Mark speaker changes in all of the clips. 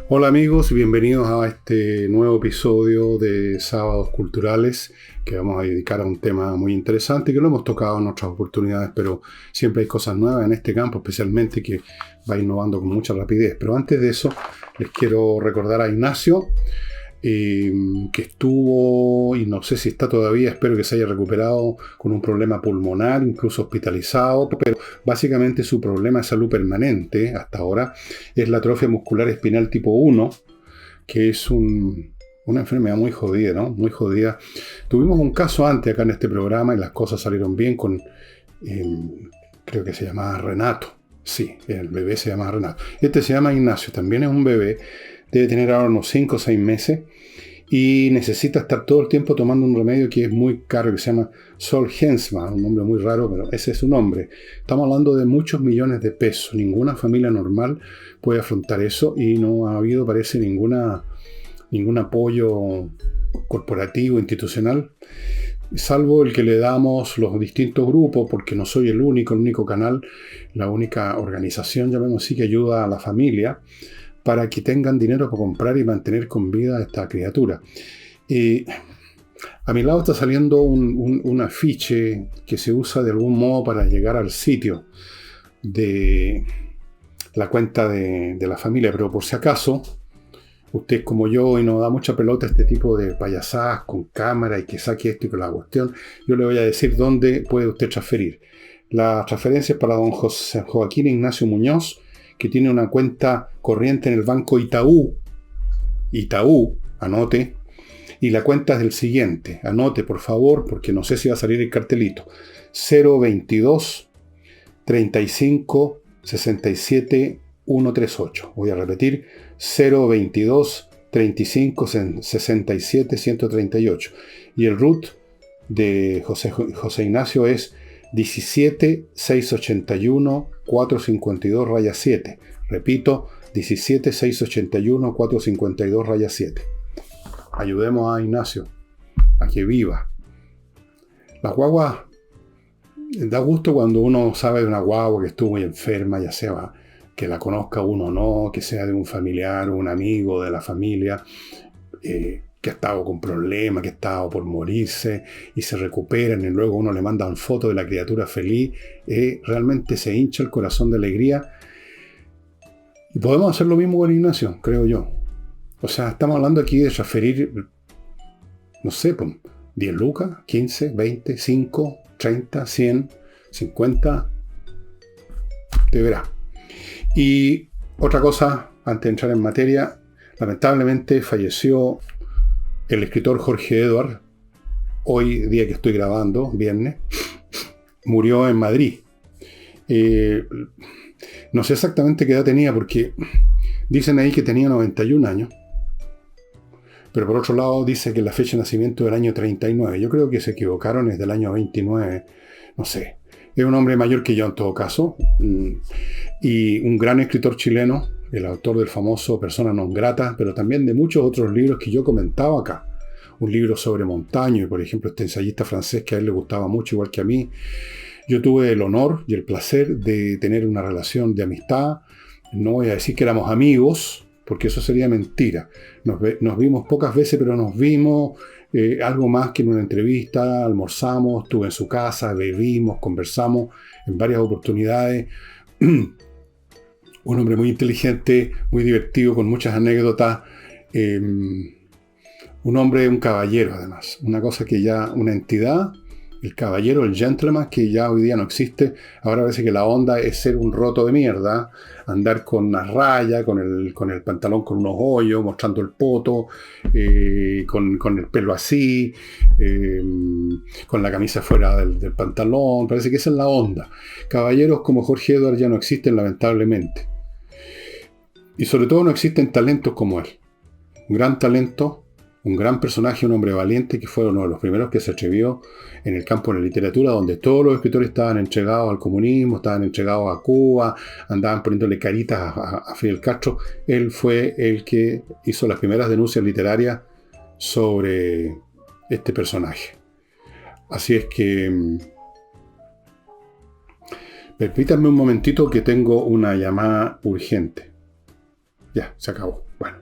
Speaker 1: Hola amigos, bienvenidos a este nuevo episodio de Sábados Culturales que vamos a dedicar a un tema muy interesante que lo hemos tocado en otras oportunidades, pero siempre hay cosas nuevas en este campo, especialmente que va innovando con mucha rapidez. Pero antes de eso, les quiero recordar a Ignacio, que estuvo, y no sé si está todavía, espero que se haya recuperado con un problema pulmonar, incluso hospitalizado, pero básicamente su problema de salud permanente hasta ahora es la atrofia muscular espinal tipo 1, que es una enfermedad muy jodida, ¿no? Muy jodida. Tuvimos un caso antes acá en este programa y las cosas salieron bien con, eh, creo que se llamaba Renato. Sí, el bebé se llama Renato. Este se llama Ignacio, también es un bebé, debe tener ahora unos 5 o 6 meses y necesita estar todo el tiempo tomando un remedio que es muy caro, que se llama Zolgensma, un nombre muy raro, pero ese es su nombre. Estamos hablando de muchos millones de pesos. Ninguna familia normal puede afrontar eso y no ha habido, parece, ningún apoyo corporativo, institucional, salvo el que le damos los distintos grupos, porque no soy el único canal, la única organización, llamemos así, que ayuda a la familia para que tengan dinero para comprar y mantener con vida a esta criatura. Y a mi lado está saliendo un afiche que se usa de algún modo para llegar al sitio de la cuenta de la familia, pero por si acaso, usted es como yo y no da mucha pelota a este tipo de payasadas con cámara y que saque esto y con la cuestión, yo le voy a decir dónde puede usted transferir. La transferencia es para don Joaquín Ignacio Muñoz, que tiene una cuenta corriente en el banco Itaú, anote, y la cuenta es del siguiente, anote por favor, porque no sé si va a salir el cartelito, 022 35 67 138. Voy a repetir, 022 35 67 138. Y el root de José Ignacio es 17 681 452 7. Repito, 17 681 452 7. Ayudemos a Ignacio a que viva. Las guaguas, da gusto cuando uno sabe de una guagua que estuvo muy enferma, ya sea que la conozca uno o no, que sea de un familiar o un amigo de la familia, que ha estado con problemas, que ha estado por morirse y se recuperan y luego uno le manda una foto de la criatura feliz, realmente se hincha el corazón de alegría. Y podemos hacer lo mismo con Ignacio, creo yo. O sea, estamos hablando aquí de transferir, no sé, 10 lucas, 15, 20, 5, 30, 100, 50, te verá. Y otra cosa, antes de entrar en materia, lamentablemente falleció el escritor Jorge Edward, hoy día que estoy grabando, viernes, murió en Madrid. No sé exactamente qué edad tenía, porque dicen ahí que tenía 91 años, pero por otro lado dice que la fecha de nacimiento es del año 39. Yo creo que se equivocaron, es del año 29, no sé. Es un hombre mayor que yo en todo caso, y un gran escritor chileno, el autor del famoso Persona non grata, pero también de muchos otros libros que yo comentaba acá. Un libro sobre Montaigne, por ejemplo, este ensayista francés que a él le gustaba mucho, igual que a mí. Yo tuve el honor y el placer de tener una relación de amistad. No voy a decir que éramos amigos, porque eso sería mentira. Nos vimos pocas veces, pero nos vimos, algo más que en una entrevista, almorzamos, estuve en su casa, bebimos, conversamos en varias oportunidades. Un hombre muy inteligente, muy divertido, con muchas anécdotas. Un hombre, un caballero además. Una cosa que ya, una entidad, el caballero, el gentleman, que ya hoy día no existe. Ahora parece que la onda es ser un roto de mierda, andar con una raya, con el pantalón con unos hoyos, mostrando el poto, con el pelo así, con la camisa fuera del pantalón. Parece que esa es la onda. Caballeros como Jorge Edward ya no existen, lamentablemente. Y sobre todo no existen talentos como él. Un gran talento, un gran personaje, un hombre valiente que fue uno de los primeros que se atrevió en el campo de la literatura, donde todos los escritores estaban entregados al comunismo, estaban entregados a Cuba, andaban poniéndole caritas a Fidel Castro. Él fue el que hizo las primeras denuncias literarias sobre este personaje. Así es que permítanme un momentito que tengo una llamada urgente. Ya, se acabó. Bueno.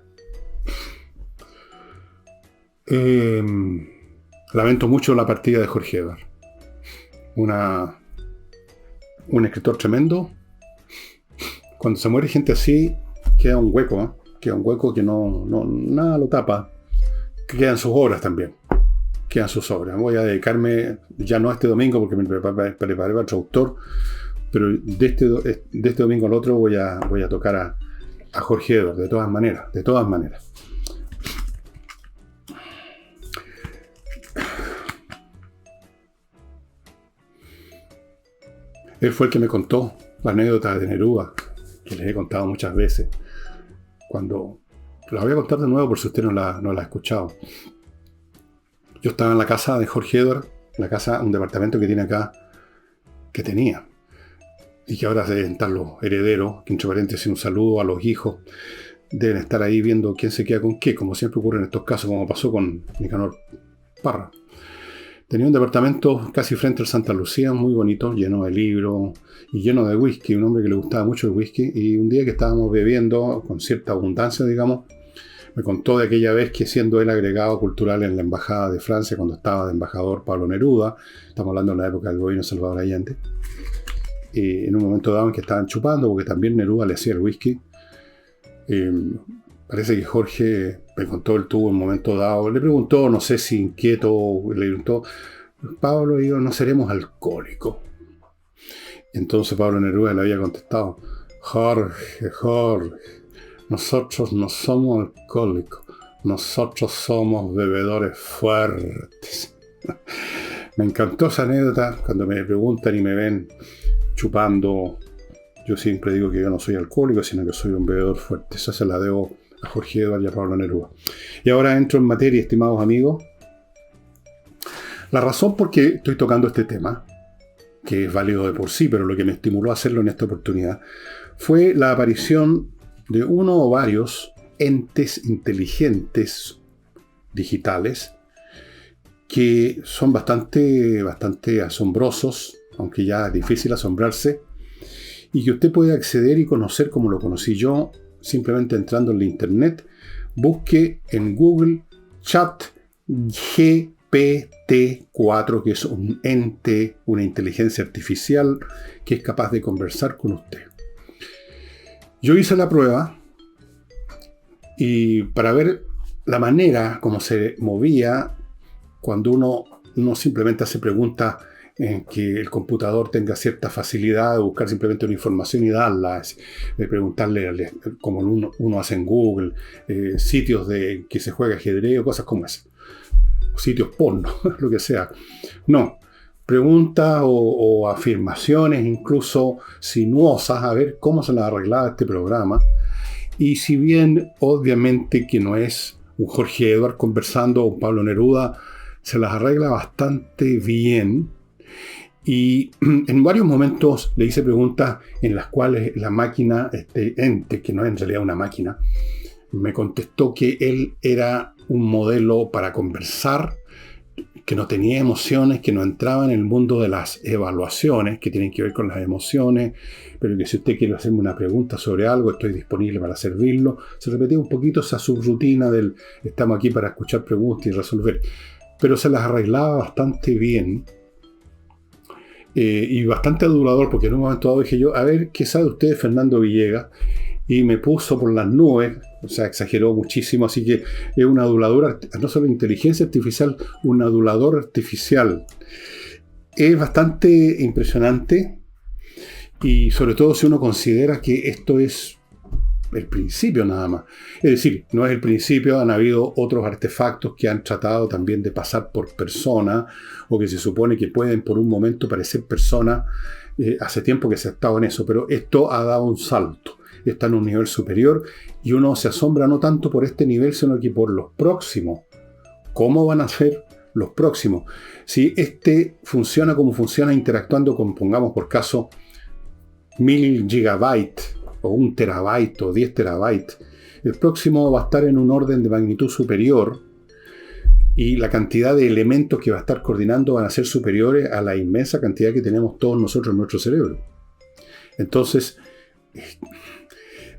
Speaker 1: Lamento mucho la partida de Jorge Edwards. Un escritor tremendo. Cuando se muere gente así, queda un hueco, ¿eh? Queda un hueco que nada lo tapa. Quedan sus obras también. Quedan sus obras. Voy a dedicarme, ya no a este domingo, porque me preparé para otro autor, pero de este domingo al otro voy a tocar a Jorge Edwards, de todas maneras. Él fue el que me contó la anécdota de Neruda, que les he contado muchas veces. La voy a contar de nuevo por si usted no la ha escuchado. Yo estaba en la casa de Jorge Edwards, un departamento que tiene acá, que tenía, y que ahora deben estar los herederos, que entre paréntesis un saludo a los hijos, deben estar ahí viendo quién se queda con qué, como siempre ocurre en estos casos, como pasó con Nicanor Parra. Tenía un departamento casi frente al Santa Lucía, muy bonito, lleno de libros y lleno de whisky, un hombre que le gustaba mucho el whisky, y un día que estábamos bebiendo con cierta abundancia, digamos, me contó de aquella vez que, siendo él agregado cultural en la Embajada de Francia, cuando estaba de embajador Pablo Neruda, estamos hablando de la época del gobierno de Salvador Allende, en un momento dado en que estaban chupando, porque también Neruda le hacía el whisky, parece que Jorge me contó, él tuvo un momento dado, le preguntó, no sé si inquieto, le preguntó, Pablo y yo no seremos alcohólicos. Entonces Pablo Neruda le había contestado, Jorge, nosotros no somos alcohólicos, nosotros somos bebedores fuertes. Me encantó esa anécdota. Cuando me preguntan y me ven chupando, yo siempre digo que yo no soy alcohólico, sino que soy un bebedor fuerte. Esa se la debo a Jorge Edwards y a Pablo Neruda. Y ahora entro en materia, estimados amigos. La razón por qué estoy tocando este tema, que es válido de por sí, pero lo que me estimuló a hacerlo en esta oportunidad, fue la aparición de uno o varios entes inteligentes digitales que son bastante asombrosos, aunque ya es difícil asombrarse, y que usted puede acceder y conocer como lo conocí yo, simplemente entrando en la internet. Busque en Google Chat GPT-4, que es un ente, una inteligencia artificial que es capaz de conversar con usted. Yo hice la prueba y para ver la manera como se movía cuando uno no simplemente hace preguntas en que el computador tenga cierta facilidad de buscar simplemente una información y darla, de preguntarle como uno hace en Google, sitios de que se juega ajedrez o cosas como esas, sitios porno, lo que sea. No, preguntas o afirmaciones incluso sinuosas, a ver cómo se las arreglaba este programa. Y si bien obviamente que no es un Jorge Edwards conversando o un Pablo Neruda, se las arregla bastante bien. Y en varios momentos le hice preguntas en las cuales la máquina, este ente, que no es en realidad una máquina, me contestó que él era un modelo para conversar, que no tenía emociones, que no entraba en el mundo de las evaluaciones, que tienen que ver con las emociones, pero que si usted quiere hacerme una pregunta sobre algo, estoy disponible para servirlo. Se repetía un poquito esa subrutina del estamos aquí para escuchar preguntas y resolver, pero se las arreglaba bastante bien. Y bastante adulador, porque en un momento dado dije yo, a ver, ¿qué sabe usted de Fernando Villegas? Y me puso por las nubes, o sea, exageró muchísimo, así que es un adulador, no solo inteligencia artificial, un adulador artificial. Es bastante impresionante, y sobre todo si uno considera que esto es el principio nada más. Es decir, no es el principio, han habido otros artefactos que han tratado también de pasar por persona, o que se supone que pueden por un momento parecer persona. Hace tiempo que se ha estado en eso, pero esto ha dado un salto. Está en un nivel superior y uno se asombra no tanto por este nivel, sino que por los próximos. ¿Cómo van a ser los próximos? Si este funciona como funciona interactuando con, pongamos por caso, 1000 gigabytes, o 1 terabyte, o 10 terabytes, el próximo va a estar en un orden de magnitud superior, y la cantidad de elementos que va a estar coordinando van a ser superiores a la inmensa cantidad que tenemos todos nosotros en nuestro cerebro. Entonces,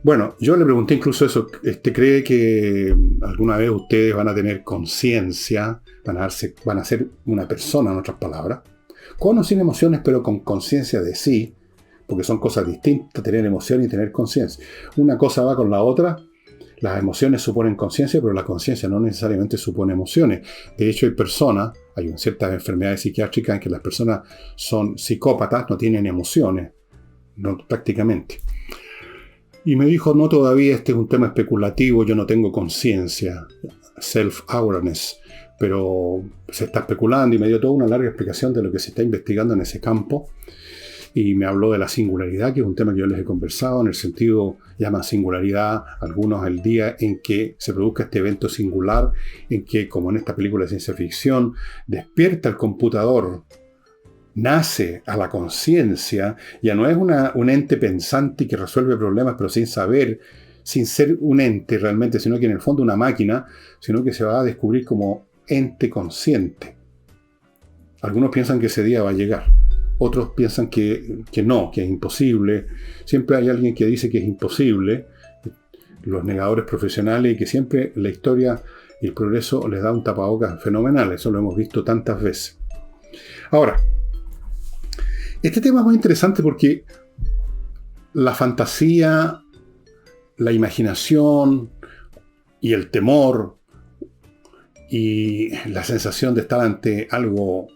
Speaker 1: Bueno, yo le pregunté incluso eso. ¿Cree que alguna vez ustedes van a tener conciencia, van a ser una persona, en otras palabras, con o sin emociones, pero con conciencia de sí, porque son cosas distintas, tener emociones y tener conciencia? Una cosa va con la otra. Las emociones suponen conciencia, pero la conciencia no necesariamente supone emociones. De hecho, hay ciertas enfermedades psiquiátricas en que las personas son psicópatas, no tienen emociones, no, prácticamente. Y me dijo, no, todavía este es un tema especulativo, yo no tengo conciencia, self-awareness, pero se está especulando, y me dio toda una larga explicación de lo que se está investigando en ese campo. Y me habló de la singularidad, que es un tema que yo les he conversado, en el sentido, llaman singularidad algunos el día en que se produzca este evento singular, en que, como en esta película de ciencia ficción, despierta el computador, nace a la conciencia, ya no es un ente pensante que resuelve problemas, pero sin saber, sin ser un ente realmente, sino que en el fondo una máquina, sino que se va a descubrir como ente consciente. Algunos piensan que ese día va a llegar. Otros piensan que no, que es imposible. Siempre hay alguien que dice que es imposible, los negadores profesionales, y que siempre la historia y el progreso les da un tapabocas fenomenal. Eso lo hemos visto tantas veces. Ahora, este tema es muy interesante porque la fantasía, la imaginación y el temor y la sensación de estar ante algo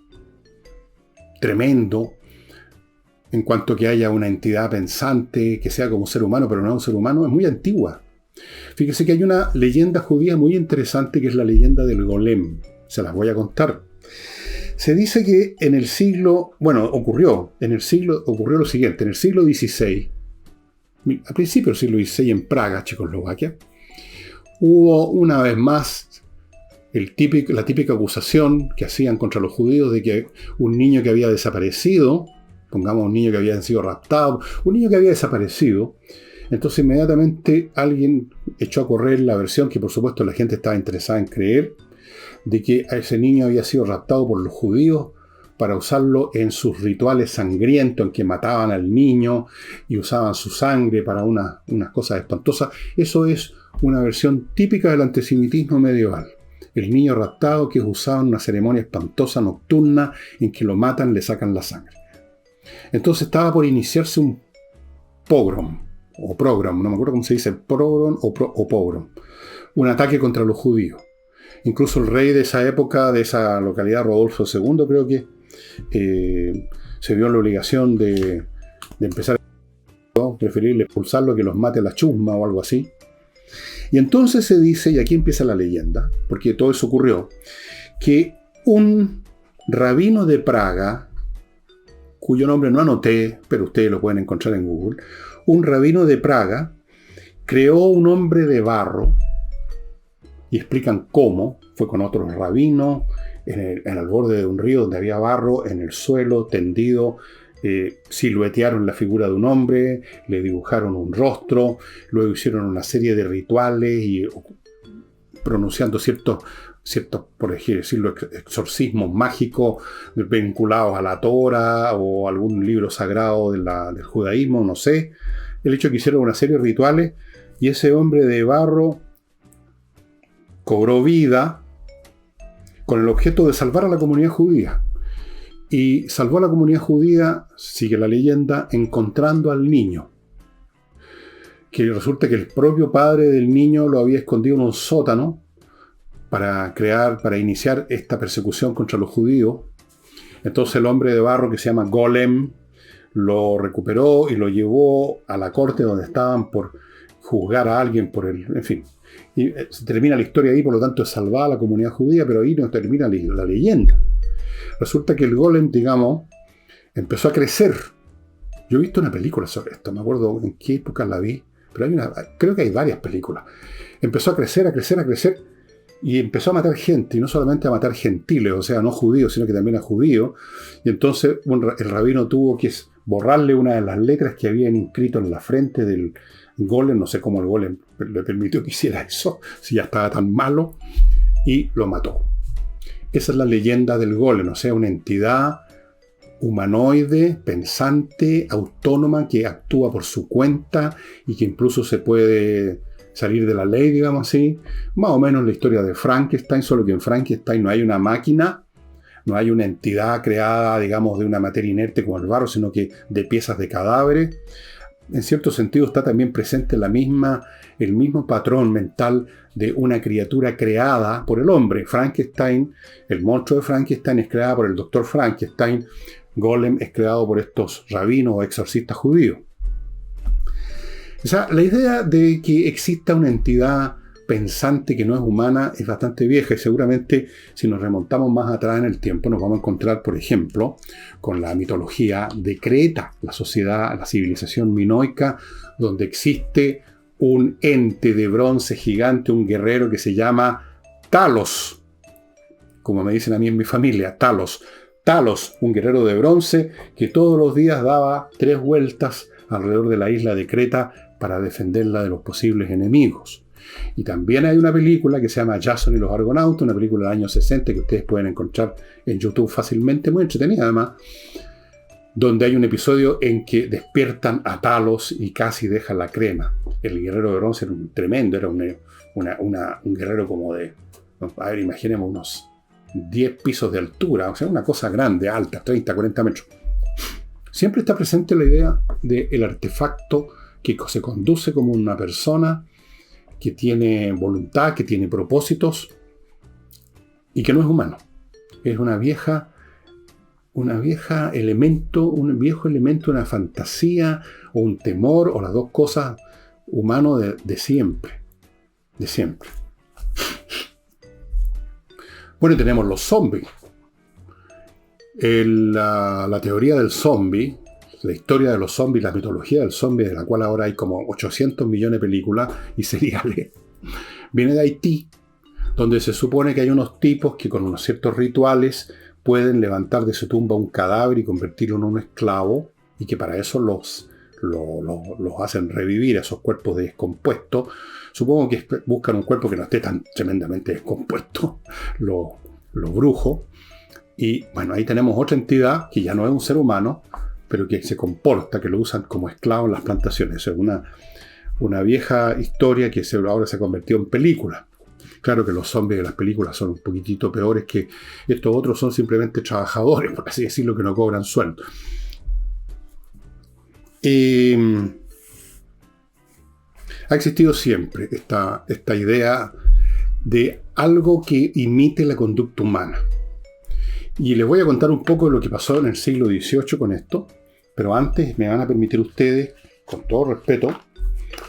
Speaker 1: tremendo, en cuanto que haya una entidad pensante que sea como ser humano, pero no un ser humano, es muy antigua. Fíjese que hay una leyenda judía muy interesante que es la leyenda del Golem. Se las voy a contar. Se dice que en el siglo, ocurrió lo siguiente: en el siglo XVI, a principios del siglo XVI, en Praga, Checoslovaquia, hubo una vez más la típica acusación que hacían contra los judíos de que un niño que había desaparecido, pongamos un niño que había sido raptado, un niño que había desaparecido. Entonces inmediatamente alguien echó a correr la versión, que por supuesto la gente estaba interesada en creer, de que ese niño había sido raptado por los judíos para usarlo en sus rituales sangrientos, en que mataban al niño y usaban su sangre para unas cosas espantosas. Eso es una versión típica del antisemitismo medieval. El niño raptado que es usado en una ceremonia espantosa nocturna en que lo matan, le sacan la sangre. Entonces estaba por iniciarse un pogrom, o progrom, no me acuerdo cómo se dice, pogrom o pogrom, un ataque contra los judíos. Incluso el rey de esa época, de esa localidad, Rodolfo II, creo que, se vio en la obligación de empezar a preferirle expulsarlo que los mate la chusma o algo así. Y entonces se dice, y aquí empieza la leyenda, porque todo eso ocurrió, que un rabino de Praga, cuyo nombre no anoté, pero ustedes lo pueden encontrar en Google, un rabino de Praga creó un hombre de barro, y explican cómo. Fue con otros rabinos en el borde de un río donde había barro, en el suelo, tendido. Siluetearon la figura de un hombre, le dibujaron un rostro, luego hicieron una serie de rituales y pronunciando ciertos, por decirlo, exorcismos mágicos vinculados a la Torah o algún libro sagrado del judaísmo, no sé. El hecho que hicieron una serie de rituales, y ese hombre de barro cobró vida con el objeto de salvar a la comunidad judía. Y salvó a la comunidad judía, sigue la leyenda, encontrando al niño. Que resulta que el propio padre del niño lo había escondido en un sótano para iniciar esta persecución contra los judíos. Entonces el hombre de barro, que se llama Golem, lo recuperó y lo llevó a la corte donde estaban por juzgar a alguien en fin. Y se termina la historia ahí, por lo tanto es salvada la comunidad judía, pero ahí no termina la leyenda. Resulta que el Golem, digamos, empezó a crecer. Yo he visto una película sobre esto, no me acuerdo en qué época la vi, pero creo que hay varias películas. Empezó a crecer, y empezó a matar gente, y no solamente a matar gentiles, o sea, no judíos, sino que también a judíos. Y entonces el rabino tuvo que borrarle una de las letras que habían inscrito en la frente del Golem. No sé cómo el Golem le permitió que hiciera eso, si ya estaba tan malo, y lo mató. Esa es la leyenda del Golem, o sea, una entidad humanoide, pensante, autónoma, que actúa por su cuenta y que incluso se puede salir de la ley, digamos así. Más o menos la historia de Frankenstein, solo que en Frankenstein no hay una máquina, no hay una entidad creada, digamos, de una materia inerte como el barro, sino que de piezas de cadáveres. En cierto sentido está también presente el mismo patrón mental de una criatura creada por el hombre. Frankenstein, el monstruo de Frankenstein es creado por el doctor Frankenstein. Golem es creado por estos rabinos o exorcistas judíos. O sea, la idea de que exista una entidad pensante que no es humana es bastante vieja y seguramente si nos remontamos más atrás en el tiempo nos vamos a encontrar, por ejemplo, con la mitología de Creta, la sociedad, la civilización minoica, donde existe un ente de bronce gigante, un guerrero que se llama Talos, como me dicen a mí en mi familia, Talos. Talos, un guerrero de bronce que todos los días daba 3 vueltas alrededor de la isla de Creta para defenderla de los posibles enemigos. Y también hay una película que se llama Jason y los Argonautas, una película del año 60 que ustedes pueden encontrar en YouTube fácilmente, muy entretenida además, donde hay un episodio en que despiertan a Talos y casi dejan la crema. El guerrero de bronce era un tremendo, era un guerrero como de, a ver, imaginemos unos 10 pisos de altura, o sea, una cosa grande, alta, 30, 40 metros. Siempre está presente la idea del artefacto que se conduce como una persona que tiene voluntad, que tiene propósitos y que no es humano. Es un viejo elemento, una fantasía o un temor o las dos cosas humano de siempre. De siempre. Bueno, y tenemos los zombies. La teoría del zombie, la historia de los zombies, la mitología del zombie, de la cual ahora hay como 800 millones de películas y seriales, viene de Haití, donde se supone que hay unos tipos que con unos ciertos rituales pueden levantar de su tumba un cadáver y convertirlo en un esclavo, y que para eso los hacen revivir a esos cuerpos descompuestos. Supongo que buscan un cuerpo que no esté tan tremendamente descompuesto, los brujos. Y bueno, ahí tenemos otra entidad que ya no es un ser humano, pero que se comporta, que lo usan como esclavo en las plantaciones. Es una vieja historia que ahora se ha convertido en película. Claro que los zombies de las películas son un poquitito peores que estos otros, son simplemente trabajadores, por así decirlo, que no cobran sueldo. Ha existido siempre esta idea de algo que imite la conducta humana. Y les voy a contar un poco de lo que pasó en el siglo XVIII con esto, pero antes me van a permitir ustedes, con todo respeto,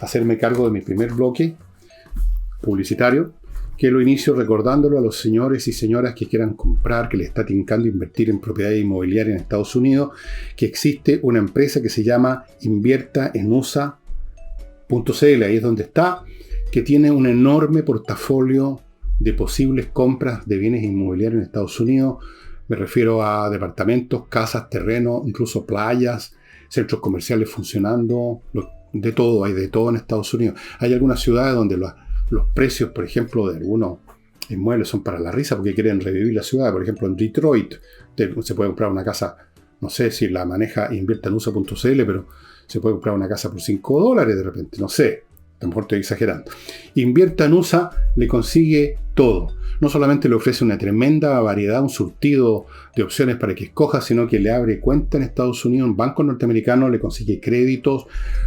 Speaker 1: hacerme cargo de mi primer bloque publicitario, que lo inicio recordándolo a los señores y señoras que quieran comprar, que les está tincando invertir en propiedades inmobiliarias en Estados Unidos, que existe una empresa que se llama inviertaenusa.cl, ahí es donde está, que tiene un enorme portafolio de posibles compras de bienes inmobiliarios en Estados Unidos. Me refiero a departamentos, casas, terrenos, incluso playas, centros comerciales funcionando, de todo, hay de todo en Estados Unidos. Hay algunas ciudades donde los precios, por ejemplo, de algunos inmuebles son para la risa porque quieren revivir la ciudad. Por ejemplo, en Detroit se puede comprar una casa, no sé si la maneja inviertaenusa.cl, pero se puede comprar una casa por $5 de repente, no sé. A lo mejor estoy exagerando. Invierta en USA le consigue todo. No solamente le ofrece una tremenda variedad, un surtido de opciones para que escoja, sino que le abre cuenta en Estados Unidos, en bancos norteamericanos, le consigue créditos,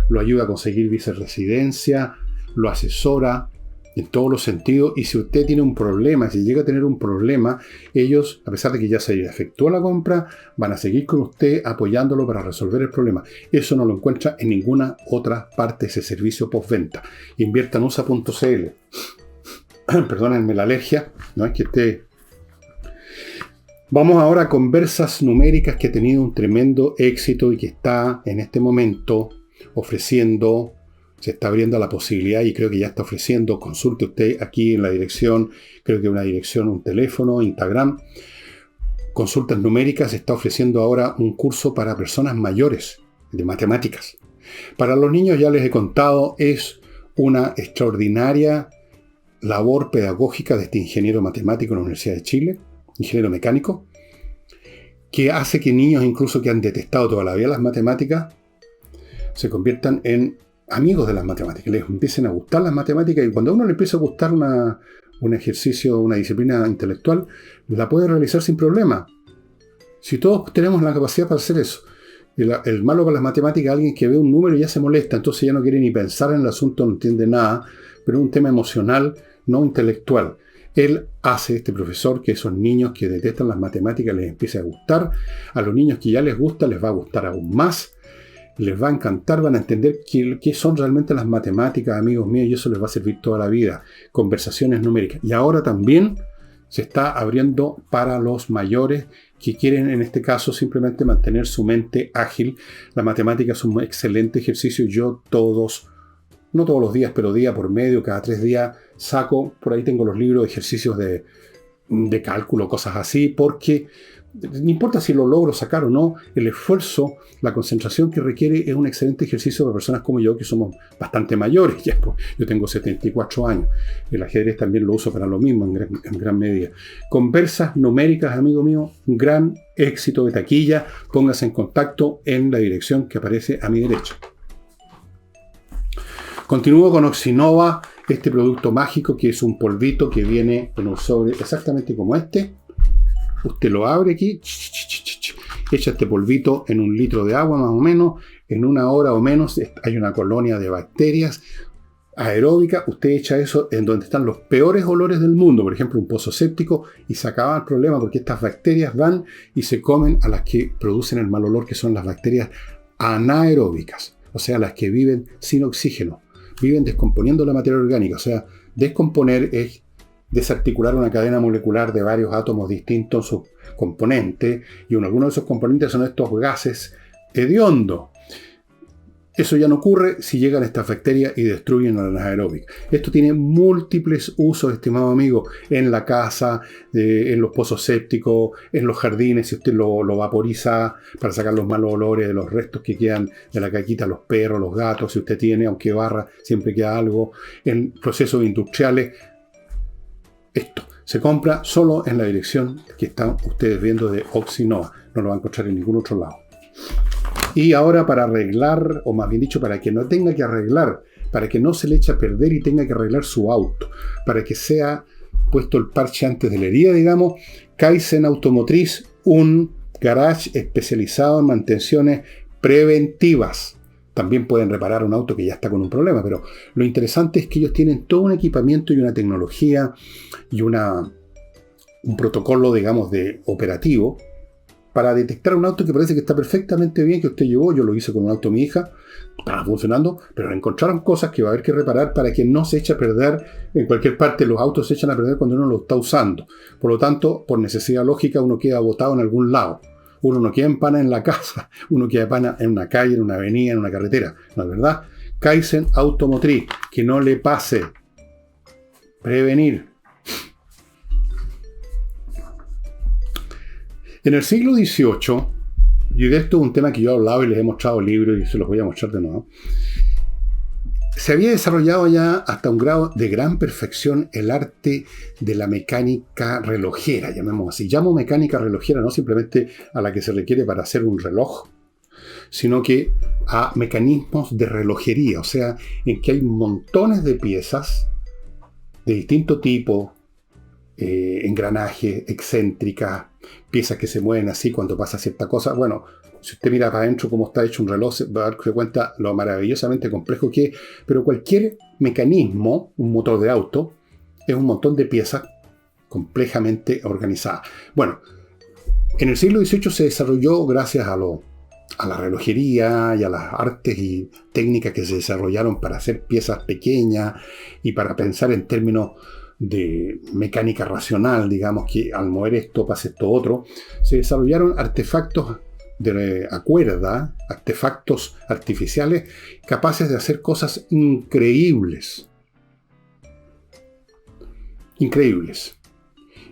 Speaker 1: lo ayuda a conseguir viceresidencia, lo asesora en todos los sentidos. Y si usted tiene un problema, si llega a tener un problema, ellos, a pesar de que ya se efectuó la compra, van a seguir con usted apoyándolo para resolver el problema. Eso no lo encuentra en ninguna otra parte, ese servicio postventa. Inviertanusa.cl. Perdónenme la alergia, no es que esté. Vamos ahora a conversas numéricas que ha tenido un tremendo éxito y que está en este momento ofreciendo. Se está abriendo la posibilidad y creo que ya está ofreciendo. Consulte usted aquí en la dirección, creo que una dirección, un teléfono, Instagram. Consultas numéricas está ofreciendo ahora un curso para personas mayores de matemáticas. Para los niños ya les he contado, es una extraordinaria labor pedagógica de este ingeniero matemático en la Universidad de Chile, ingeniero mecánico, que hace que niños incluso que han detestado toda la vida las matemáticas se conviertan en amigos de las matemáticas, les empiecen a gustar las matemáticas, y cuando a uno le empieza a gustar un ejercicio, una disciplina intelectual, la puede realizar sin problema. Si todos tenemos la capacidad para hacer eso. El malo para las matemáticas es alguien que ve un número y ya se molesta, entonces ya no quiere ni pensar en el asunto, no entiende nada, pero es un tema emocional, no intelectual. Él hace, este profesor, que esos niños que detestan las matemáticas les empiece a gustar, a los niños que ya les gusta les va a gustar aún más, les va a encantar, van a entender qué son realmente las matemáticas, amigos míos, y eso les va a servir toda la vida. Conversaciones numéricas. Y ahora también se está abriendo para los mayores que quieren, en este caso, simplemente mantener su mente ágil. La matemática es un excelente ejercicio. Yo no todos los días, pero día por medio, cada 3 días, saco, por ahí tengo los libros de ejercicios de cálculo, cosas así, porque no importa si lo logro sacar o no, el esfuerzo, la concentración que requiere es un excelente ejercicio para personas como yo, que somos bastante mayores. Ya, pues, yo tengo 74 años. El ajedrez también lo uso para lo mismo en gran medida. Conversas numéricas, amigo mío, un gran éxito de taquilla. Póngase en contacto en la dirección que aparece a mi derecha. Continúo con Oxinova, este producto mágico que es un polvito que viene en un sobre exactamente como este. Usted lo abre aquí, echa este polvito en 1 litro de agua más o menos, en 1 hora o menos hay una colonia de bacterias aeróbicas. Usted echa eso en donde están los peores olores del mundo, por ejemplo un pozo séptico, y se acaba el problema porque estas bacterias van y se comen a las que producen el mal olor, que son las bacterias anaeróbicas, o sea, las que viven sin oxígeno, viven descomponiendo la materia orgánica. O sea, descomponer es desarticular una cadena molecular de varios átomos distintos, sus componentes, y algunos de esos componentes son estos gases hediondos. Eso ya no ocurre si llegan estas bacterias y destruyen a las anaeróbicas. Esto tiene múltiples usos, estimado amigo, en la casa, en los pozos sépticos, en los jardines, si usted lo vaporiza para sacar los malos olores de los restos que quedan de la caquita, los perros, los gatos, si usted tiene, aunque barra, siempre queda algo. En procesos industriales, esto se compra solo en la dirección que están ustedes viendo de Oxinova. No lo va a encontrar en ningún otro lado. Y ahora, para arreglar, o más bien dicho, para que no tenga que arreglar, para que no se le eche a perder y tenga que arreglar su auto, para que sea puesto el parche antes de la herida, digamos, Kaizen Automotriz, un garage especializado en mantenciones preventivas. También pueden reparar un auto que ya está con un problema, pero lo interesante es que ellos tienen todo un equipamiento y una tecnología y un protocolo, digamos, de operativo para detectar un auto que parece que está perfectamente bien, que usted llevó. Yo lo hice con un auto de mi hija, estaba funcionando, pero encontraron cosas que va a haber que reparar para que no se eche a perder en cualquier parte. Los autos se echan a perder cuando uno lo está usando. Por lo tanto, por necesidad lógica, uno queda botado en algún lado. Uno no queda en pana en la casa, uno queda pana en una calle, en una avenida, en una carretera. ¿No es verdad? Kaizen Automotriz, que no le pase. Prevenir. En el siglo XVIII, y de esto es un tema que yo he hablado y les he mostrado libros y se los voy a mostrar de nuevo, se había desarrollado ya hasta un grado de gran perfección el arte de la mecánica relojera, llamemos así. Llamo mecánica relojera no simplemente a la que se requiere para hacer un reloj, sino que a mecanismos de relojería, o sea, en que hay montones de piezas de distinto tipo, engranajes, excéntricas, piezas que se mueven así cuando pasa cierta cosa. Bueno, si usted mira para adentro cómo está hecho un reloj, se va a darse cuenta lo maravillosamente complejo que es. Pero cualquier mecanismo, un motor de auto, es un montón de piezas complejamente organizadas. Bueno, en el siglo XVIII se desarrolló gracias a la relojería y a las artes y técnicas que se desarrollaron para hacer piezas pequeñas y para pensar en términos de mecánica racional, digamos, que al mover esto pasa esto otro. Se desarrollaron artefactos a cuerda, artefactos artificiales capaces de hacer cosas increíbles. Increíbles.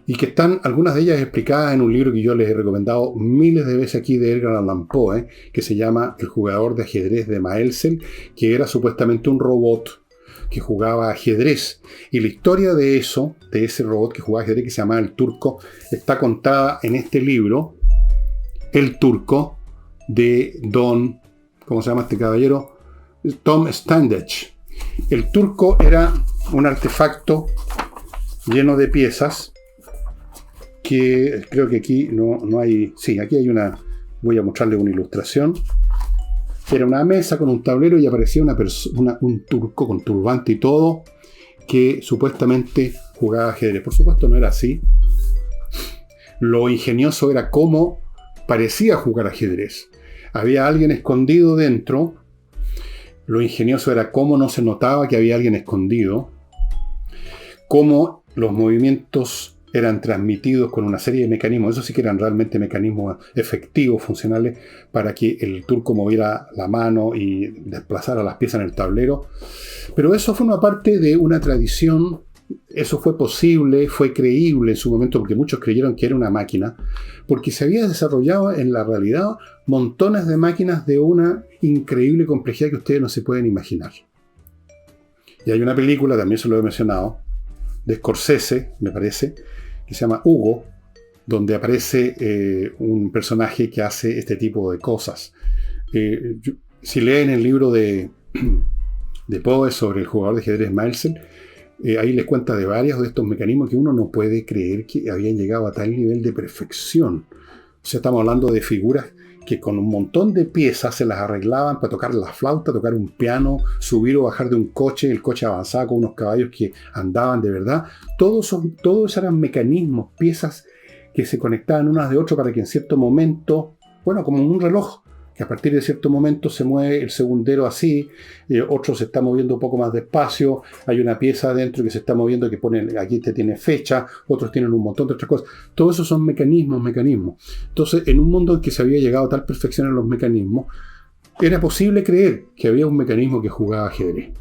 Speaker 1: Y que están algunas de ellas explicadas en un libro que yo les he recomendado miles de veces aquí de Edgar Allan Poe, que se llama El jugador de ajedrez de Maelzel, que era supuestamente un robot que jugaba ajedrez. Y la historia de ese robot que jugaba ajedrez, que se llamaba el Turco, está contada en este libro, El Turco, de Don, ¿cómo se llama este caballero? Tom Standage. El Turco era un artefacto lleno de piezas que creo que aquí no hay. Sí, aquí hay una. Voy a mostrarle una ilustración. Era una mesa con un tablero y aparecía un turco con turbante y todo que supuestamente jugaba ajedrez. Por supuesto no era así. Lo ingenioso era cómo parecía jugar ajedrez. Había alguien escondido dentro. Lo ingenioso era cómo no se notaba que había alguien escondido. Cómo los movimientos eran transmitidos con una serie de mecanismos. Eso sí que eran realmente mecanismos efectivos, funcionales, para que el turco moviera la mano y desplazara las piezas en el tablero. Pero eso forma parte de una tradición. Eso fue posible, fue creíble en su momento, porque muchos creyeron que era una máquina, porque se había desarrollado en la realidad montones de máquinas de una increíble complejidad que ustedes no se pueden imaginar. Y hay una película, también se lo he mencionado, de Scorsese, me parece, que se llama Hugo, donde aparece un personaje que hace este tipo de cosas. Si leen el libro de Poe sobre el jugador de ajedrez Meltzer, ahí les cuenta de varios de estos mecanismos que uno no puede creer que habían llegado a tal nivel de perfección. O sea, estamos hablando de figuras que con un montón de piezas se las arreglaban para tocar la flauta, tocar un piano, subir o bajar de un coche, el coche avanzaba con unos caballos que andaban de verdad. Todos eran mecanismos, piezas que se conectaban unas de otras para que en cierto momento, bueno, como un reloj, que a partir de cierto momento se mueve el segundero así, otro se está moviendo un poco más despacio, hay una pieza adentro que se está moviendo que pone, aquí te tiene fecha, otros tienen un montón de otras cosas. Todo eso son mecanismos. Entonces, en un mundo en que se había llegado a tal perfección en los mecanismos, era posible creer que había un mecanismo que jugaba ajedrez.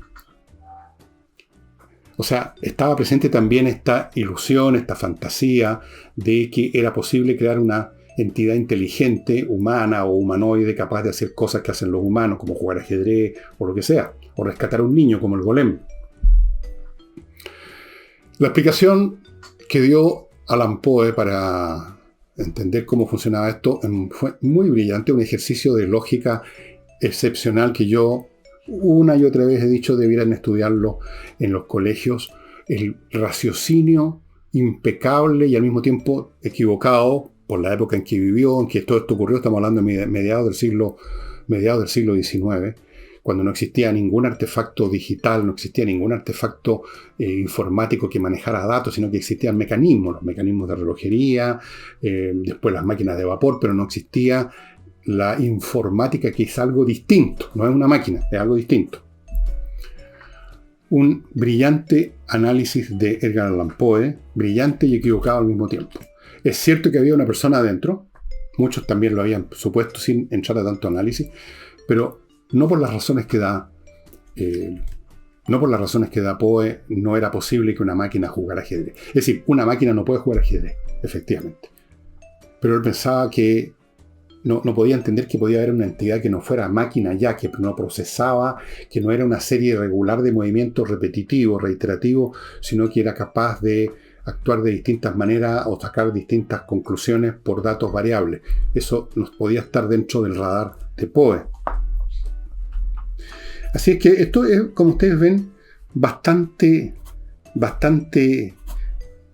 Speaker 1: O sea, estaba presente también esta ilusión, esta fantasía de que era posible crear una entidad inteligente, humana o humanoide, capaz de hacer cosas que hacen los humanos, como jugar ajedrez o lo que sea, o rescatar a un niño como el golem. La explicación que dio Allan Poe para entender cómo funcionaba esto fue muy brillante, un ejercicio de lógica excepcional que yo una y otra vez he dicho debieran estudiarlo en los colegios. El raciocinio impecable y al mismo tiempo equivocado por la época en que vivió, en que todo esto ocurrió. Estamos hablando de mediados del siglo XIX, cuando no existía ningún artefacto digital, no existía ningún artefacto informático que manejara datos, sino que existían mecanismos, los mecanismos de relojería, después las máquinas de vapor, pero no existía la informática, que es algo distinto, no es una máquina, es algo distinto. Un brillante análisis de Edgar Allan Poe, brillante y equivocado al mismo tiempo. Es cierto que había una persona adentro, muchos también lo habían supuesto sin entrar a tanto análisis, pero no por las razones que da Poe, no era posible que una máquina jugara ajedrez. Es decir, una máquina no puede jugar ajedrez, efectivamente. Pero él pensaba que no podía entender que podía haber una entidad que no fuera máquina ya, que no procesaba, que no era una serie regular de movimientos repetitivos, reiterativos, sino que era capaz de actuar de distintas maneras o sacar distintas conclusiones por datos variables. Eso no podía estar dentro del radar de Poe. Así es que esto es, como ustedes ven, bastante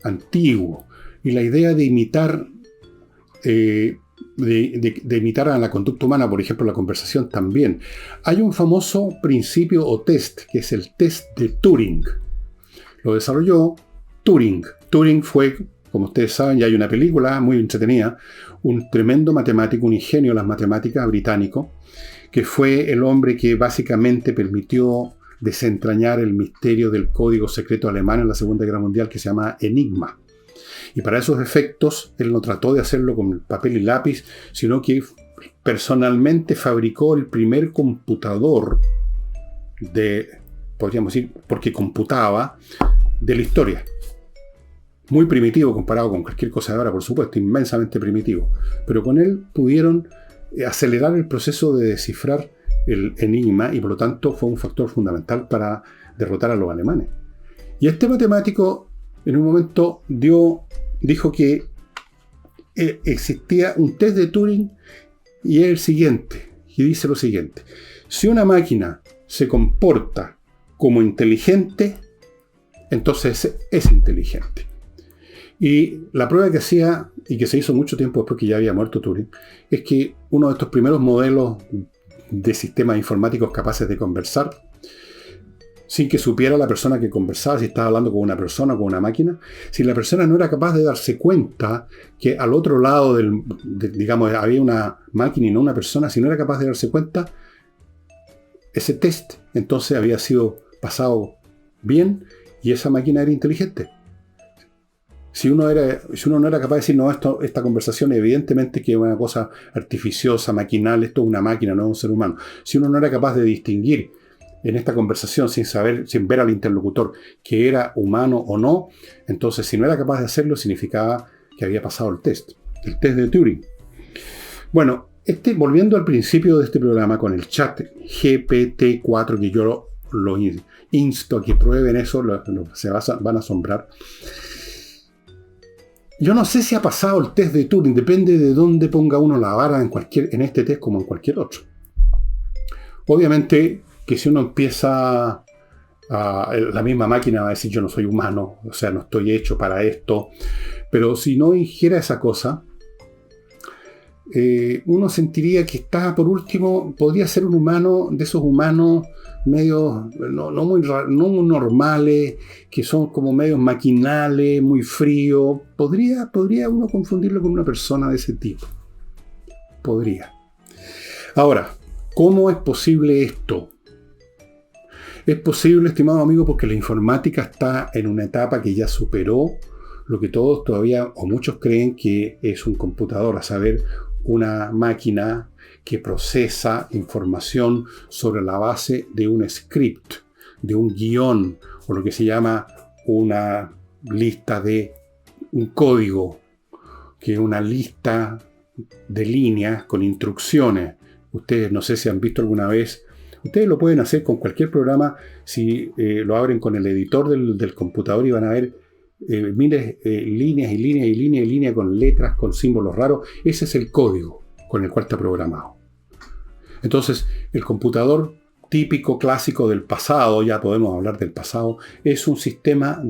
Speaker 1: antiguo. Y la idea de imitar de imitar a la conducta humana, por ejemplo, la conversación también. Hay un famoso principio o test, que es el test de Turing. Lo desarrolló Turing. Turing fue, como ustedes saben, ya hay una película muy entretenida, un tremendo matemático, un ingenio de las matemáticas británico, que fue el hombre que básicamente permitió desentrañar el misterio del código secreto alemán en la Segunda Guerra Mundial, que se llama Enigma. Y para esos efectos, él no trató de hacerlo con papel y lápiz, sino que personalmente fabricó el primer computador podríamos decir, porque computaba, de la historia. Muy primitivo comparado con cualquier cosa de ahora, por supuesto, inmensamente primitivo. Pero con él pudieron acelerar el proceso de descifrar el enigma y por lo tanto fue un factor fundamental para derrotar a los alemanes. Y este matemático en un momento dijo que existía un test de Turing y es el siguiente, y dice lo siguiente: si una máquina se comporta como inteligente, entonces es inteligente. Y la prueba que hacía, y que se hizo mucho tiempo después que ya había muerto Turing, es que uno de estos primeros modelos de sistemas informáticos capaces de conversar, sin que supiera la persona que conversaba, si estaba hablando con una persona o con una máquina, si la persona no era capaz de darse cuenta que al otro lado digamos, había una máquina y no una persona, si no era capaz de darse cuenta, ese test entonces había sido pasado bien y esa máquina era inteligente. Si uno no era capaz de decir, no, esta conversación evidentemente que es una cosa artificiosa, maquinal, esto es una máquina, no es un ser humano. Si uno no era capaz de distinguir en esta conversación sin ver al interlocutor que era humano o no, entonces si no era capaz de hacerlo significaba que había pasado el test de Turing. Bueno, volviendo al principio de este programa con el chat GPT-4, que yo lo insto a que prueben eso, van a asombrar. Yo no sé si ha pasado el test de Turing, depende de dónde ponga uno la vara en este test como en cualquier otro. Obviamente que si uno empieza, la misma máquina va a decir yo no soy humano, o sea, no estoy hecho para esto, pero si no dijera esa cosa, uno sentiría que está, por último, podría ser un humano, de esos humanos medios no muy normales, que son como medios maquinales, muy fríos. Podría uno confundirlo con una persona de ese tipo. Podría. Ahora, ¿cómo es posible esto? Es posible, estimado amigo, porque la informática está en una etapa que ya superó lo que todos todavía, o muchos creen que es un computador, a saber, una máquina que procesa información sobre la base de un script, de un guión, o lo que se llama una lista de un código, que es una lista de líneas con instrucciones. Ustedes no sé si han visto alguna vez, ustedes lo pueden hacer con cualquier programa, si lo abren con el editor del computador y van a ver líneas y líneas y líneas y líneas con letras, con símbolos raros. Ese es el código con el cual está programado. Entonces, el computador típico, clásico del pasado, ya podemos hablar del pasado, es un sistema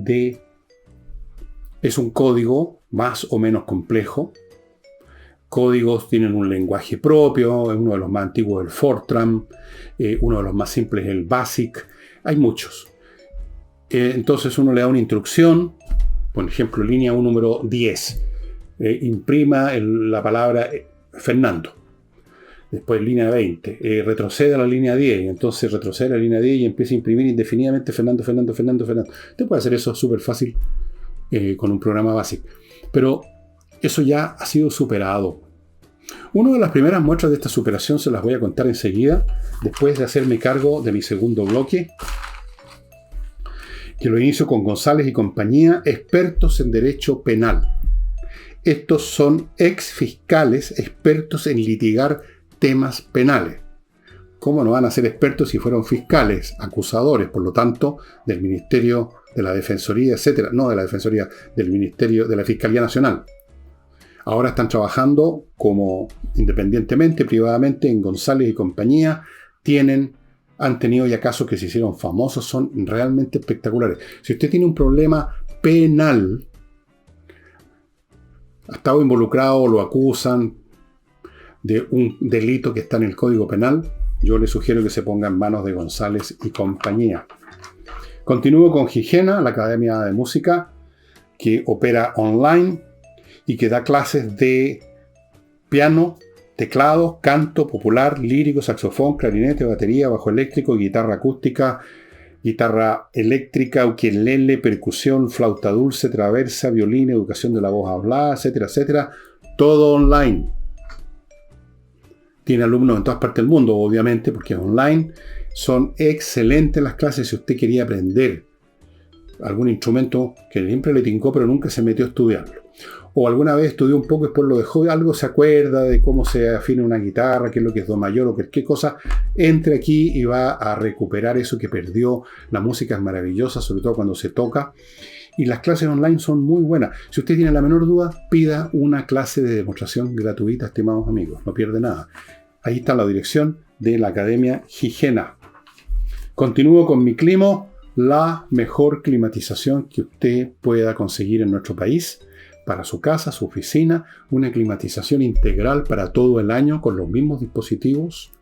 Speaker 1: es un código más o menos complejo. Códigos tienen un lenguaje propio, es uno de los más antiguos el Fortran, uno de los más simples el BASIC, hay muchos. Entonces uno le da una instrucción, por ejemplo, línea 1, número 10, imprima la palabra Fernando. Después línea 20, retrocede a la línea 10, y entonces retrocede a la línea 10 y empieza a imprimir indefinidamente Fernando. Usted puede hacer eso súper fácil con un programa básico. Pero eso ya ha sido superado. Una de las primeras muestras de esta superación se las voy a contar enseguida, después de hacerme cargo de mi segundo bloque, que lo inicio con González y compañía, expertos en derecho penal. Estos son ex fiscales expertos en litigar temas penales. ¿Cómo no van a ser expertos si fueron fiscales, acusadores, por lo tanto, del Ministerio de la Defensoría, etcétera? No de la Defensoría, del Ministerio de la Fiscalía Nacional. Ahora están trabajando como independientemente, privadamente, en González y compañía. Han tenido ya casos que se hicieron famosos, son realmente espectaculares. Si usted tiene un problema penal, ha estado involucrado o lo acusan de un delito que está en el Código Penal, yo le sugiero que se ponga en manos de González y compañía. Continúo con Gigena, la Academia de Música, que opera online y que da clases de piano, teclado, canto popular, lírico, saxofón, clarinete, batería, bajo eléctrico, guitarra acústica, guitarra eléctrica, ukelele, percusión, flauta dulce, traversa, violín, educación de la voz hablada, etcétera, etcétera. Todo online. Tiene alumnos en todas partes del mundo, obviamente, porque es online. Son excelentes las clases si usted quería aprender algún instrumento que siempre le tincó, pero nunca se metió a estudiarlo. O alguna vez estudió un poco y después lo dejó, algo se acuerda de cómo se afina una guitarra, qué es lo que es do mayor o qué cosa, entre aquí y va a recuperar eso que perdió. La música es maravillosa, sobre todo cuando se toca. Y las clases online son muy buenas. Si usted tiene la menor duda, pida una clase de demostración gratuita, estimados amigos. No pierde nada. Ahí está la dirección de la Academia Gigena. Continúo con Miclimo, la mejor climatización que usted pueda conseguir en nuestro país. Para su casa, su oficina, una climatización integral para todo el año con los mismos dispositivos,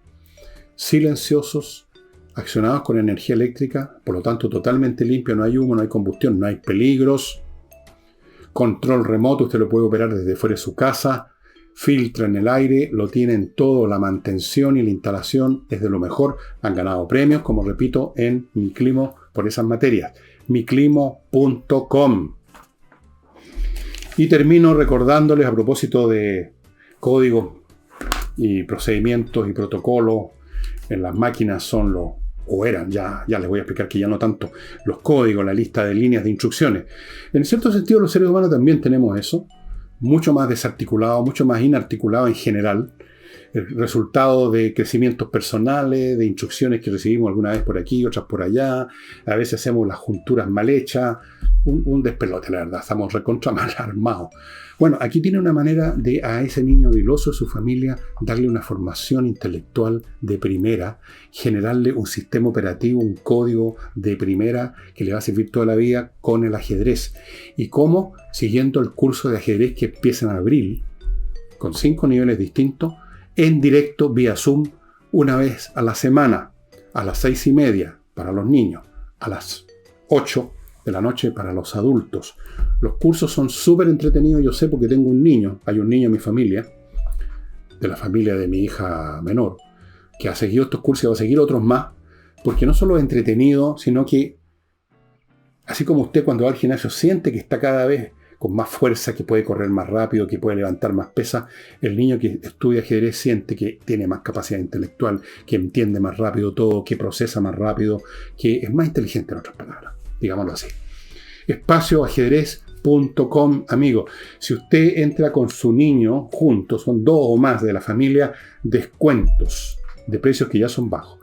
Speaker 1: silenciosos, accionados con energía eléctrica, por lo tanto totalmente limpio, no hay humo, no hay combustión, no hay peligros. Control remoto, usted lo puede operar desde fuera de su casa, filtra en el aire, lo tienen todo, la mantención y la instalación es de lo mejor. Han ganado premios, como repito, en Miclimo por esas materias. Miclimo.com. Y termino recordándoles a propósito de código y procedimientos y protocolos. En las máquinas son los, o eran, ya les voy a explicar que ya no tanto, los códigos, la lista de líneas de instrucciones. En cierto sentido, los seres humanos también tenemos eso, mucho más desarticulado, mucho más inarticulado en general, el resultado de crecimientos personales, de instrucciones que recibimos alguna vez por aquí, otras por allá. A veces hacemos las junturas mal hechas, un despelote, la verdad, estamos recontra mal armados. Bueno, aquí tiene una manera de a ese niño diloso de su familia darle una formación intelectual de primera, generarle un sistema operativo, un código de primera que le va a servir toda la vida con el ajedrez. Y cómo, siguiendo el curso de ajedrez que empieza en abril, con 5 niveles distintos, en directo vía Zoom, una vez a la semana, a las 6:30 para los niños, a las 8 de la noche para los adultos. Los cursos son súper entretenidos, yo sé porque tengo un niño, hay un niño en mi familia, de la familia de mi hija menor, que ha seguido estos cursos y va a seguir otros más, porque no solo es entretenido, sino que, así como usted cuando va al gimnasio siente que está cada vez con más fuerza, que puede correr más rápido, que puede levantar más pesas, el niño que estudia ajedrez siente que tiene más capacidad intelectual, que entiende más rápido todo, que procesa más rápido, que es más inteligente, en otras palabras, digámoslo así. Espacioajedrez.com, amigo. Si usted entra con su niño juntos, son 2 o más de la familia, descuentos de precios que ya son bajos.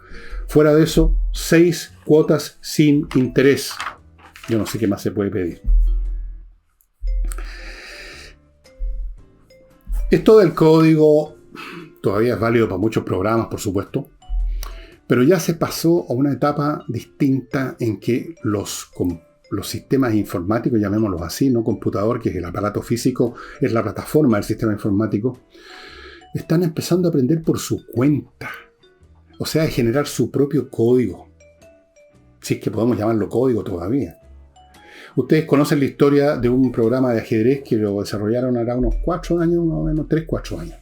Speaker 1: Fuera de eso, 6 cuotas sin interés. Yo no sé qué más se puede pedir. Esto del código todavía es válido para muchos programas, por supuesto, pero ya se pasó a una etapa distinta en que los sistemas informáticos, llamémoslos así, no computador, que es el aparato físico, es la plataforma del sistema informático, están empezando a aprender por su cuenta, o sea, a generar su propio código, si es que podemos llamarlo código todavía. Ustedes conocen la historia de un programa de ajedrez que lo desarrollaron ahora unos 4 años, más o menos 3-4 años.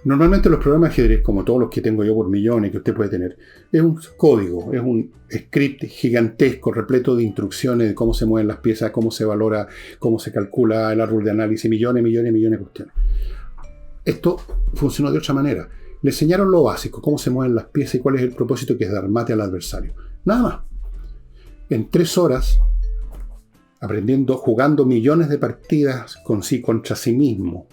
Speaker 1: Normalmente los programas de ajedrez, como todos los que tengo yo por millones que usted puede tener, es un código, es un script gigantesco, repleto de instrucciones de cómo se mueven las piezas, cómo se valora, cómo se calcula el árbol de análisis, millones de cuestiones. Esto funcionó de otra manera. Le enseñaron lo básico, cómo se mueven las piezas y cuál es el propósito, que es dar mate al adversario. Nada más. En 3 horas, aprendiendo, jugando millones de partidas contra sí mismo,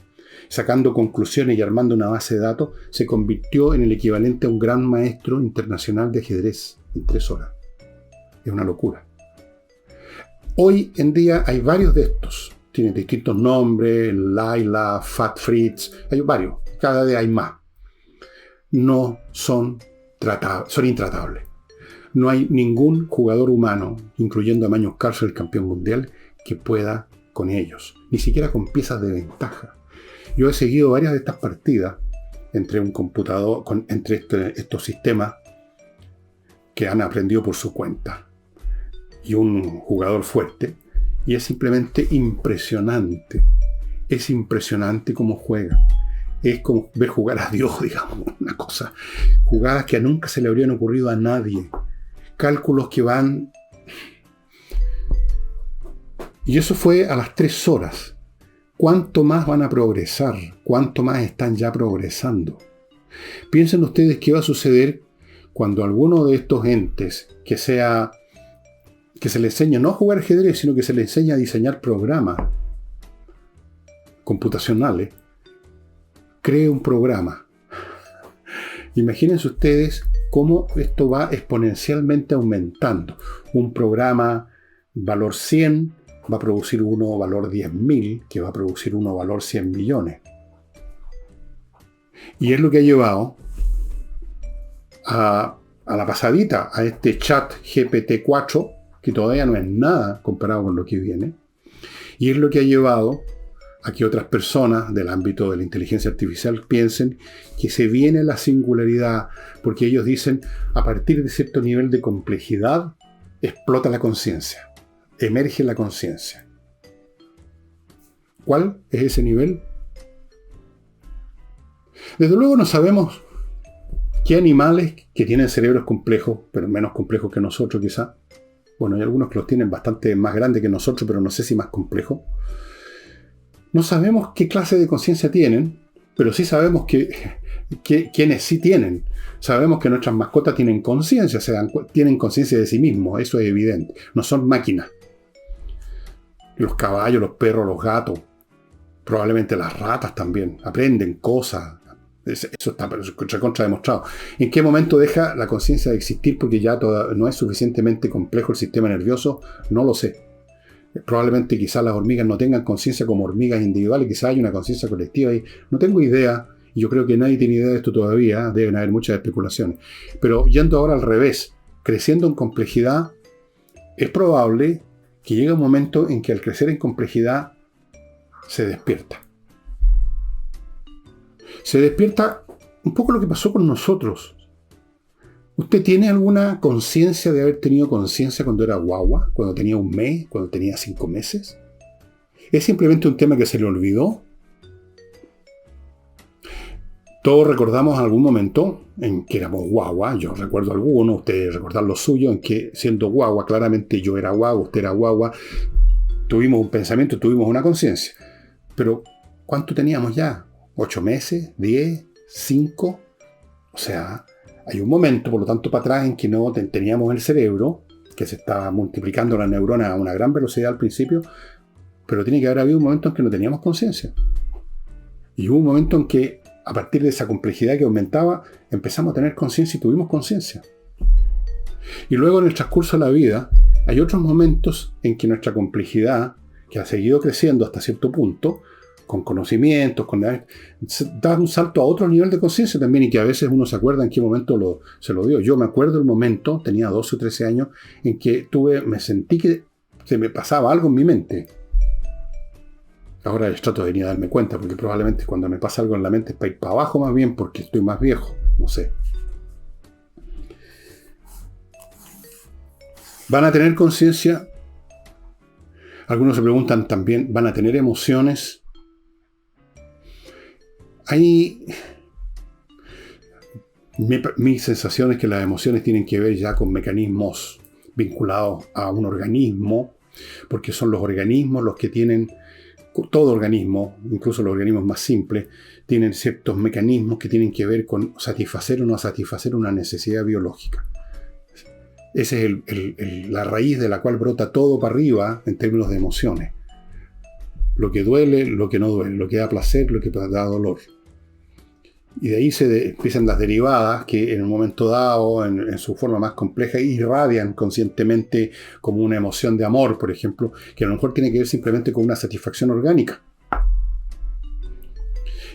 Speaker 1: sacando conclusiones y armando una base de datos, se convirtió en el equivalente a un gran maestro internacional de ajedrez en 3 horas. Es una locura. Hoy en día hay varios de estos. Tienen distintos nombres, Laila, Fat Fritz, hay varios. Cada día hay más. No son tratables, son intratables. No hay ningún jugador humano, incluyendo a Magnus Carlsen, el campeón mundial, que pueda con ellos. Ni siquiera con piezas de ventaja. Yo he seguido varias de estas partidas entre un computador, entre estos sistemas que han aprendido por su cuenta y un jugador fuerte, y es simplemente impresionante. Es impresionante cómo juega. Es como ver jugar a Dios, digamos, una cosa. Jugadas que nunca se le habrían ocurrido a nadie. Cálculos que van... Y eso fue a las 3 horas. ¿Cuánto más van a progresar? ¿Cuánto más están ya progresando? Piensen ustedes qué va a suceder cuando alguno de estos entes, que se le enseña no a jugar ajedrez, sino que se le enseña a diseñar programas computacionales, cree un programa. Imagínense ustedes cómo esto va exponencialmente aumentando. Un programa valor 100 va a producir uno valor 10.000, que va a producir uno valor 100 millones. Y es lo que ha llevado a la pasadita, a este chat GPT-4, que todavía no es nada comparado con lo que viene. Y es lo que ha llevado a que otras personas del ámbito de la inteligencia artificial piensen que se viene la singularidad, porque ellos dicen, a partir de cierto nivel de complejidad, explota la conciencia, emerge la conciencia. ¿Cuál es ese nivel? Desde luego no sabemos qué animales que tienen cerebros complejos, pero menos complejos que nosotros quizá. Bueno, hay algunos que los tienen bastante más grandes que nosotros, pero no sé si más complejos. No sabemos qué clase de conciencia tienen, pero sí sabemos quienes sí tienen. Sabemos que nuestras mascotas tienen conciencia, tienen conciencia de sí mismos, eso es evidente. No son máquinas. Los caballos, los perros, los gatos, probablemente las ratas también, aprenden cosas. Eso está recontra demostrado. ¿En qué momento deja la conciencia de existir porque ya no es suficientemente complejo el sistema nervioso? No lo sé. Probablemente quizás las hormigas no tengan conciencia como hormigas individuales, quizás hay una conciencia colectiva ahí. No tengo idea, y yo creo que nadie tiene idea de esto todavía, deben haber muchas especulaciones. Pero yendo ahora al revés, creciendo en complejidad, es probable que llegue un momento en que al crecer en complejidad se despierta. Se despierta un poco lo que pasó con nosotros. ¿Usted tiene alguna conciencia de haber tenido conciencia cuando era guagua? ¿Cuando tenía un mes? ¿Cuando tenía 5 meses? ¿Es simplemente un tema que se le olvidó? Todos recordamos algún momento en que éramos guagua. Yo recuerdo alguno, ustedes recordan lo suyo, en que siendo guagua, claramente yo era guagua, usted era guagua. Tuvimos un pensamiento, tuvimos una conciencia. Pero, ¿cuánto teníamos ya? ¿8 meses? ¿10? ¿5? O sea, hay un momento, por lo tanto, para atrás en que no teníamos el cerebro, que se estaba multiplicando las neuronas a una gran velocidad al principio, pero tiene que haber habido un momento en que no teníamos conciencia. Y hubo un momento en que, a partir de esa complejidad que aumentaba, empezamos a tener conciencia y tuvimos conciencia. Y luego en el transcurso de la vida, hay otros momentos en que nuestra complejidad, que ha seguido creciendo hasta cierto punto, con conocimientos, da un salto a otro nivel de conciencia también, y que a veces uno se acuerda en qué momento se lo dio. Yo me acuerdo del momento, tenía 12 o 13 años, en que me sentí que se me pasaba algo en mi mente. Ahora trato de venir a darme cuenta, porque probablemente cuando me pasa algo en la mente es para ir para abajo más bien, porque estoy más viejo, no sé. ¿Van a tener conciencia? Algunos se preguntan también, ¿van a tener emociones? Mi sensación es que las emociones tienen que ver ya con mecanismos vinculados a un organismo, porque son los organismos los que tienen, todo organismo, incluso los organismos más simples, tienen ciertos mecanismos que tienen que ver con satisfacer o no satisfacer una necesidad biológica. Esa es la raíz de la cual brota todo para arriba en términos de emociones. Lo que duele, lo que no duele, lo que da placer, lo que da dolor. Y de ahí empiezan las derivadas que en un momento dado, en su forma más compleja, irradian conscientemente como una emoción de amor, por ejemplo, que a lo mejor tiene que ver simplemente con una satisfacción orgánica.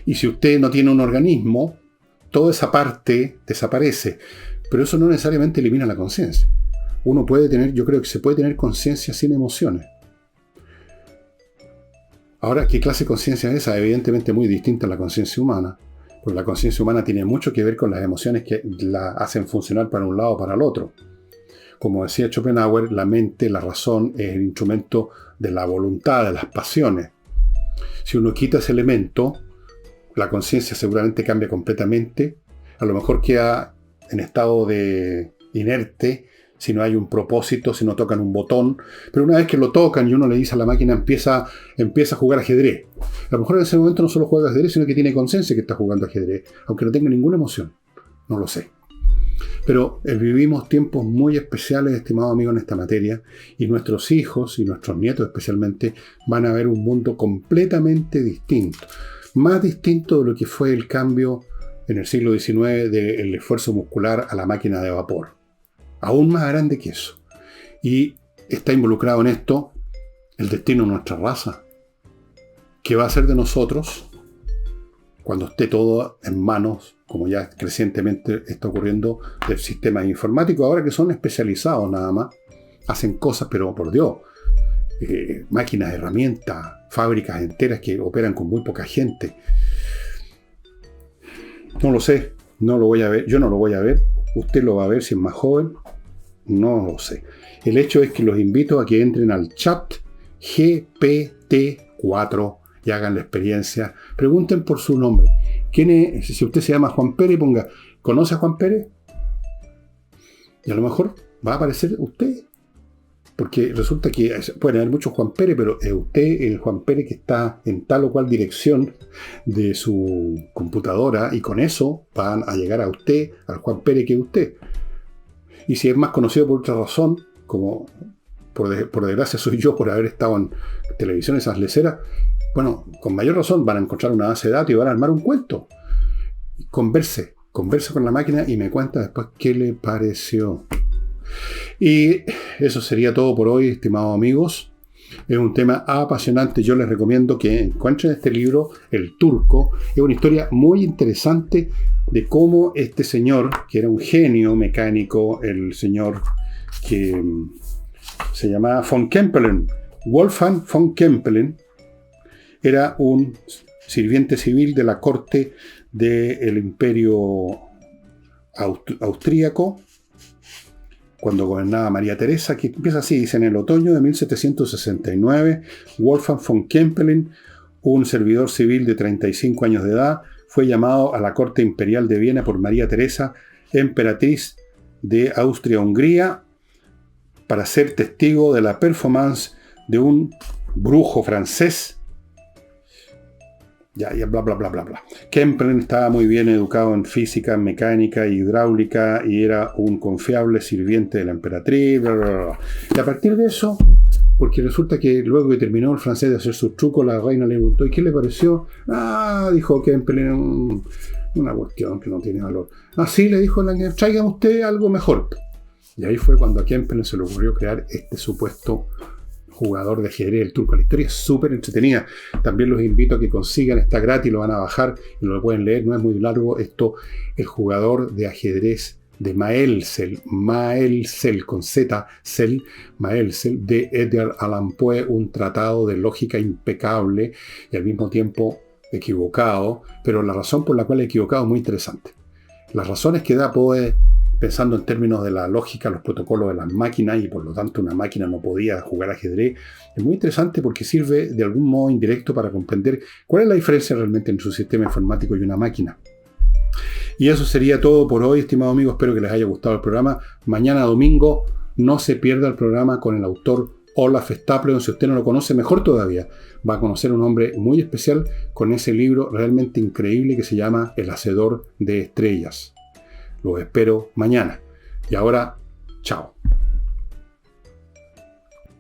Speaker 1: Y si usted no tiene un organismo, toda esa parte desaparece. Pero eso no necesariamente elimina la conciencia. Uno puede tener, yo creo que se puede tener conciencia sin emociones. Ahora, ¿qué clase de conciencia es esa? Evidentemente muy distinta a la conciencia humana. Porque la conciencia humana tiene mucho que ver con las emociones que la hacen funcionar para un lado o para el otro. Como decía Schopenhauer, la mente, la razón, es el instrumento de la voluntad, de las pasiones. Si uno quita ese elemento, la conciencia seguramente cambia completamente. A lo mejor queda en estado de inerte, si no hay un propósito, si no tocan un botón. Pero una vez que lo tocan y uno le dice a la máquina, empieza a jugar ajedrez. A lo mejor en ese momento no solo juega ajedrez, sino que tiene conciencia que está jugando ajedrez, aunque no tenga ninguna emoción. No lo sé. Pero vivimos tiempos muy especiales, estimado amigo, en esta materia, y nuestros hijos y nuestros nietos especialmente van a ver un mundo completamente distinto. Más distinto de lo que fue el cambio en el siglo XIX del esfuerzo muscular a la máquina de vapor. Aún más grande que eso. Y está involucrado en esto el destino de nuestra raza. ¿Qué va a ser de nosotros cuando esté todo en manos, como ya crecientemente está ocurriendo, del sistema informático? Ahora que son especializados nada más, hacen cosas, pero por Dios, máquinas, herramientas, fábricas enteras que operan con muy poca gente. No lo sé, no lo voy a ver, yo no lo voy a ver, usted lo va a ver si es más joven, no lo sé. El hecho es que los invito a que entren al chat GPT-4 y hagan la experiencia. Pregunten por su nombre. ¿Quién es? Si usted se llama Juan Pérez, ponga, ¿conoce a Juan Pérez? Y a lo mejor va a aparecer usted. Porque resulta que pueden haber muchos Juan Pérez, pero es usted el Juan Pérez que está en tal o cual dirección de su computadora, y con eso van a llegar a usted, al Juan Pérez que es usted. Y si es más conocido por otra razón, como por desgracia soy yo por haber estado en televisión esas leceras, bueno, con mayor razón van a encontrar una base de datos y van a armar un cuento. Converse con la máquina y me cuenta después qué le pareció. Y eso sería todo por hoy, estimados amigos. Es un tema apasionante. Yo les recomiendo que encuentren este libro, El Turco. Es una historia muy interesante de cómo este señor, que era un genio mecánico, el señor que se llamaba von Kempelen, Wolfgang von Kempelen, era un sirviente civil de la corte del Imperio Austríaco, cuando gobernaba María Teresa, que empieza así, dice: en el otoño de 1769, Wolfgang von Kempelen, un servidor civil de 35 años de edad, fue llamado a la corte imperial de Viena por María Teresa, emperatriz de Austria-Hungría, para ser testigo de la performance de un brujo francés. Ya, bla, bla, bla, bla, bla. Kempelen estaba muy bien educado en física, mecánica y hidráulica y era un confiable sirviente de la emperatriz, bla, bla, bla. Y a partir de eso, porque resulta que luego que terminó el francés de hacer sus trucos, la reina le preguntó: ¿y qué le pareció? Dijo Kempelen, una cuestión que no tiene valor. Sí, le dijo la que traiga usted algo mejor. Y ahí fue cuando a Kempelen se le ocurrió crear este supuesto jugador de ajedrez, el turco. La historia es súper entretenida. También los invito a que consigan, está gratis, lo van a bajar y lo pueden leer, no es muy largo. Esto, El jugador de ajedrez de Maelzel con Z, Maelzel, de Edgar Allan Poe, un tratado de lógica impecable y al mismo tiempo equivocado, pero la razón por la cual es equivocado es muy interesante. Las razones que da Poe, pensando en términos de la lógica, los protocolos de las máquinas, y por lo tanto una máquina no podía jugar ajedrez, es muy interesante porque sirve de algún modo indirecto para comprender cuál es la diferencia realmente entre un sistema informático y una máquina. Y eso sería todo por hoy, estimados amigos. Espero que les haya gustado el programa. Mañana domingo no se pierda el programa con el autor Olaf Stapledon. Si usted no lo conoce, mejor todavía, va a conocer a un hombre muy especial con ese libro realmente increíble que se llama El Hacedor de Estrellas. Los espero mañana. Y ahora, chao.